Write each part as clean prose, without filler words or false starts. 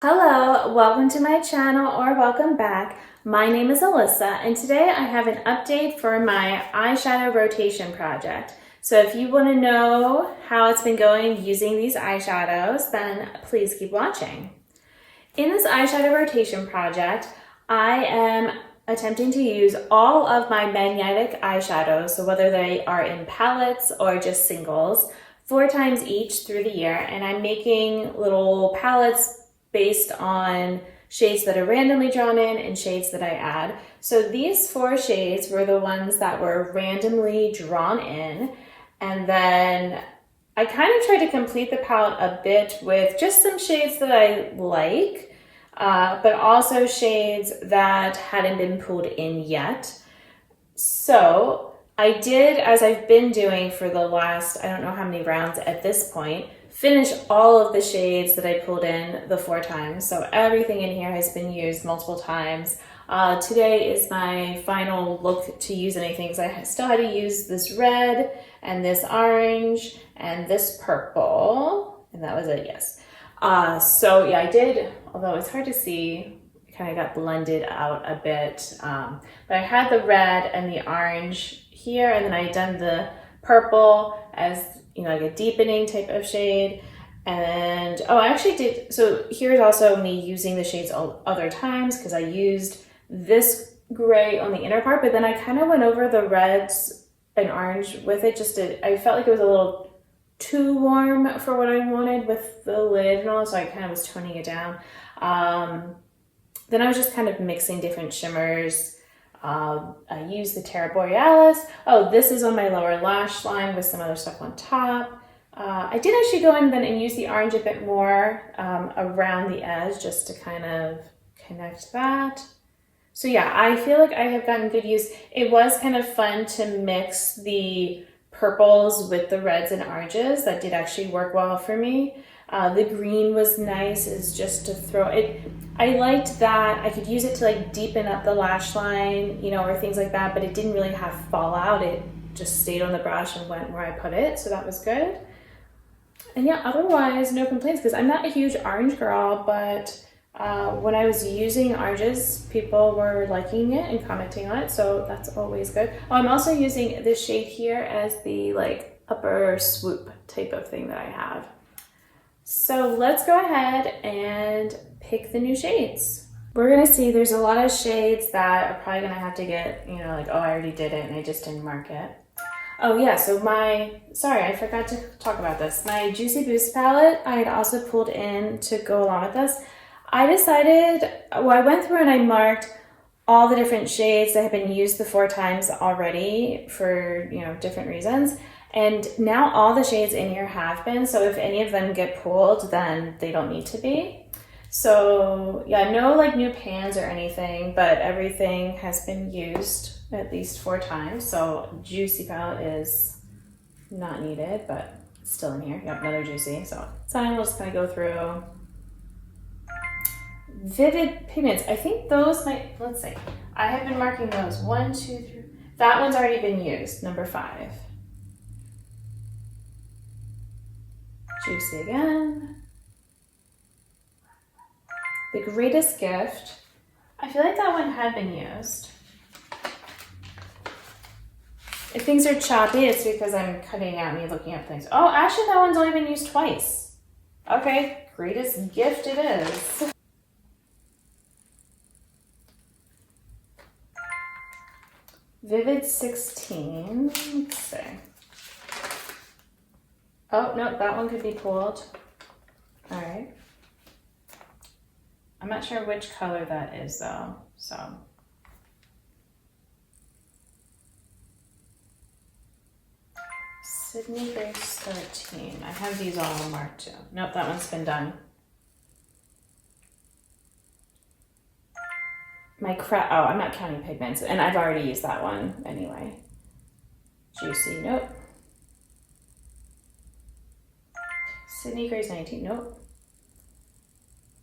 Hello, welcome to my channel or welcome back. My name is Alyssa and today I have an update for my eyeshadow rotation project. So if you want to know how it's been going using these eyeshadows, then please keep watching. In this eyeshadow rotation project, I am attempting to use all of my magnetic eyeshadows, so whether they are in palettes or just singles, 4 times each through the year, and I'm making little palettes based on shades that are randomly drawn in and shades that I add. So these 4 shades were the ones that were randomly drawn in, and then I kind of tried to complete the palette a bit with just some shades that I like, but also shades that hadn't been pulled in yet. So I did, as I've been doing for the last, I don't know how many rounds at this point, finish all of the shades that I pulled in the 4 times. So everything in here has been used multiple times. Today is my final look to use anything because I still had to use this red and this orange and this purple, and that was it, yes. So yeah, I did, although it's hard to see, it kind of got blended out a bit. But I had the red and the orange here, and then I had done the purple as, you know, like a deepening type of shade. And oh, I actually did, so here's also me using the shades other times because I used this gray on the inner part, but then I kind of went over the reds and orange with it just to, I felt like it was a little too warm for what I wanted with the lid and all, so I kind of was toning it down. Then I was just kind of mixing different shimmers. I used the Terra Borealis. Oh, this is on my lower lash line with some other stuff on top. I did actually go in then and use the orange a bit more around the edge just to kind of connect that. So yeah, I feel like I have gotten good use. It was kind of fun to mix the purples with the reds and oranges. That did actually work well for me. The green was nice, is just to throw it. I liked that I could use it to like deepen up the lash line, you know, or things like that, but it didn't really have fallout. It just stayed on the brush and went where I put it, so that was good. And yeah, otherwise, no complaints, because I'm not a huge orange girl, but when I was using oranges, people were liking it and commenting on it, so that's always good. Oh, I'm also using this shade here as the like upper swoop type of thing that I have. So let's go ahead and pick the new shades. We're gonna see there's a lot of shades that are probably gonna have to get, you know, like, oh, I already did it and I just didn't mark it. Oh yeah, so sorry, I forgot to talk about this. My Juicy Boost palette, I had also pulled in to go along with this. I decided, well, I went through and I marked all the different shades that have been used the 4 times already for, you know, different reasons. And now all the shades in here have been, so if any of them get pulled, then they don't need to be. So yeah, no like new pans or anything, but everything has been used at least 4 times. So Juicy palette is not needed, but it's still in here. Yep, another Juicy. So we'll just kind of go through. Vivid Pigments, I think those might, let's see. I have been marking those 1, 2, 3. That one's already been used, number 5. Juicy again. The Greatest Gift. I feel like that one had been used. If things are choppy, it's because I'm cutting out me looking up things. Oh, actually that one's only been used twice. Okay, Greatest Gift it is. Vivid 16, let's see. Oh, no, that one could be pulled. All right. I'm not sure which color that is though, so. Sydney Grace 13. I have these all marked too. Nope, that one's been done. Oh, I'm not counting pigments, and I've already used that one anyway. Juicy, nope. Sydney Grace 19, nope.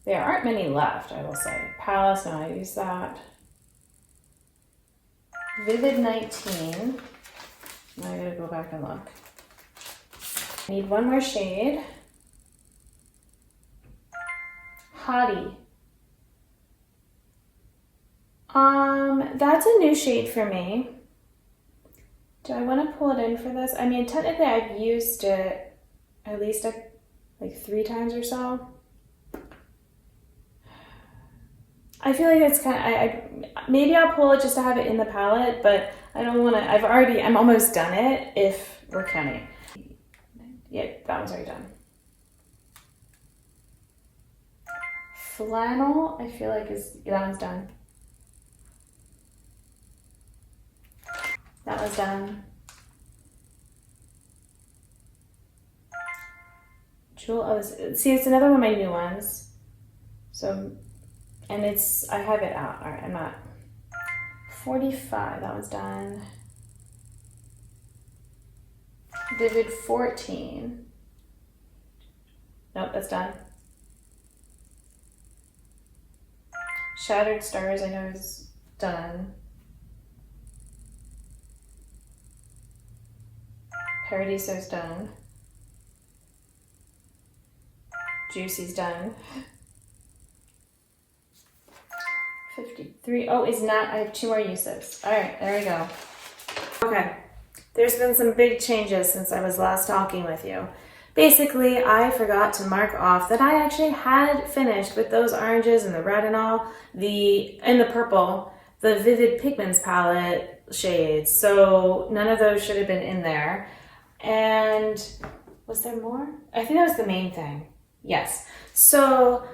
There aren't many left, I will say. Palace, no, I use that. Vivid 19. Now I gotta go back and look. I need one more shade. Hottie. That's a new shade for me. Do I want to pull it in for this? I mean, technically I've used it at least like 3 times or so. I feel like it's kind of, maybe I'll pull it just to have it in the palette, but I don't want to, I'm almost done it if we're counting. Yeah, that one's already done. Flannel, I feel like that one's done. That was done. Jewel, see, it's another one of my new ones. So, and I have it out. All right, I'm not. 45, that was done. Vivid 14. Nope, that's done. Shattered Stars, I know is done. Paradiso's done. Juicy's done. 53. Oh, is not. I have 2 more uses. All right, there we go. Okay, there's been some big changes since I was last talking with you. Basically, I forgot to mark off that I actually had finished with those oranges and the red and all, and the purple, the Vivid Pigments palette shades. So none of those should have been in there. And was there more? I think that was the main thing. Yes. So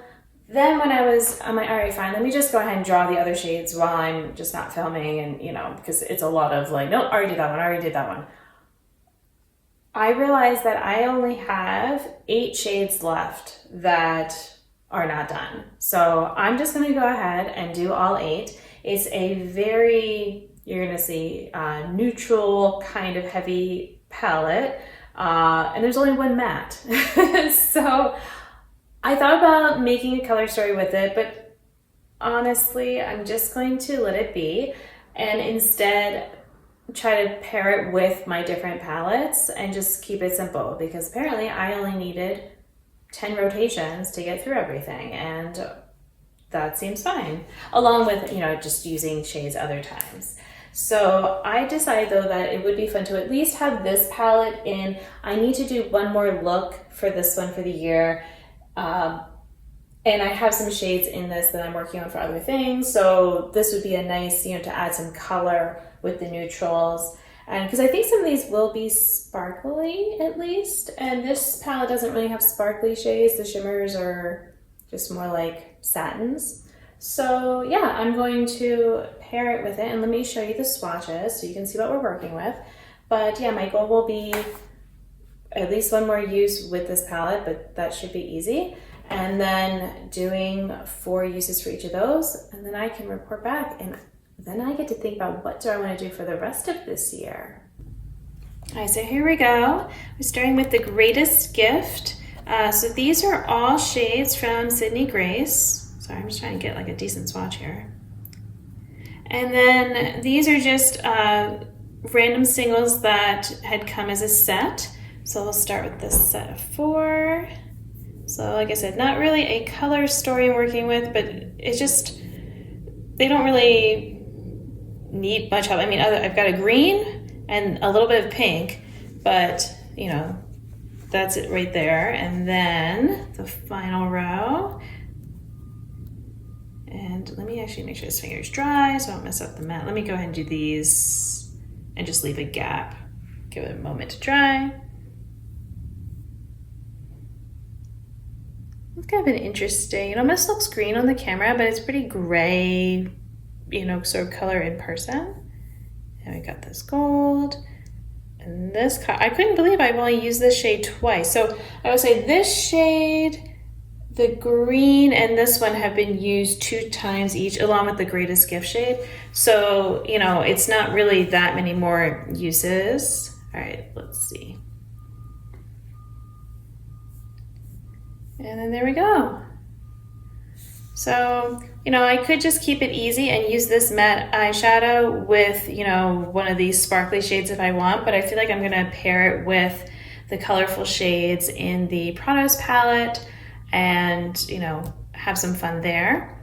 then when I'm like, all right, fine, let me just go ahead and draw the other shades while I'm just not filming, and because it's a lot of like, nope, I already did that one. I realized that I only have 8 shades left that are not done. So I'm just gonna go ahead and do all 8. It's a very, you're gonna see, neutral kind of heavy palette, and there's only 1 matte. So I thought about making a color story with it, but honestly, I'm just going to let it be and instead try to pair it with my different palettes and just keep it simple, because apparently I only needed 10 rotations to get through everything, and that seems fine, along with just using shades other times. So I decided though that it would be fun to at least have this palette in. I need to do one more look for this one for the year, and I have some shades in this that I'm working on for other things, so this would be a nice, to add some color with the neutrals, and because I think some of these will be sparkly at least, and this palette doesn't really have sparkly shades. The shimmers are just more like satins. So yeah, I'm going to pair it with it, and let me show you the swatches so you can see what we're working with. But yeah, my goal will be at least 1 more use with this palette, but that should be easy. And then doing 4 uses for each of those, and then I can report back, and then I get to think about what do I want to do for the rest of this year. All right, so here we go. We're starting with the Greatest Gift. So these are all shades from Sydney Grace. Sorry, I'm just trying to get like a decent swatch here. And then these are just random singles that had come as a set. So we'll start with this set of 4. So like I said, not really a color story I'm working with, but it's just, they don't really need much help. I mean, I've got a green and a little bit of pink, but that's it right there. And then the final row. And let me actually make sure this finger is dry so I don't mess up the matte. Let me go ahead and do these and just leave a gap. Give it a moment to dry. It's kind of an interesting, it almost looks green on the camera, but it's pretty gray, sort of color in person. And we got this gold and this, I couldn't believe I've only used this shade twice. So I would say this shade, the green, and this one have been used 2 times each, along with the Greatest Gift shade. So, it's not really that many more uses. All right, let's see. And then there we go. So, I could just keep it easy and use this matte eyeshadow with, one of these sparkly shades if I want, but I feel like I'm gonna pair it with the colorful shades in the Prados palette and, have some fun there.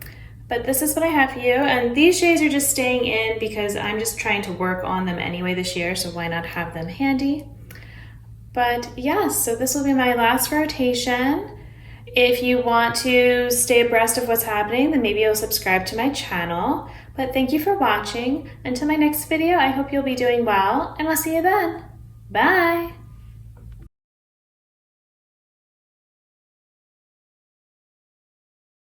But this is what I have for you, and these shades are just staying in because I'm just trying to work on them anyway this year, so why not have them handy? But yeah, so this will be my last rotation. If you want to stay abreast of what's happening, then maybe you'll subscribe to my channel. But thank you for watching. Until my next video, I hope you'll be doing well, and I'll see you then. Bye!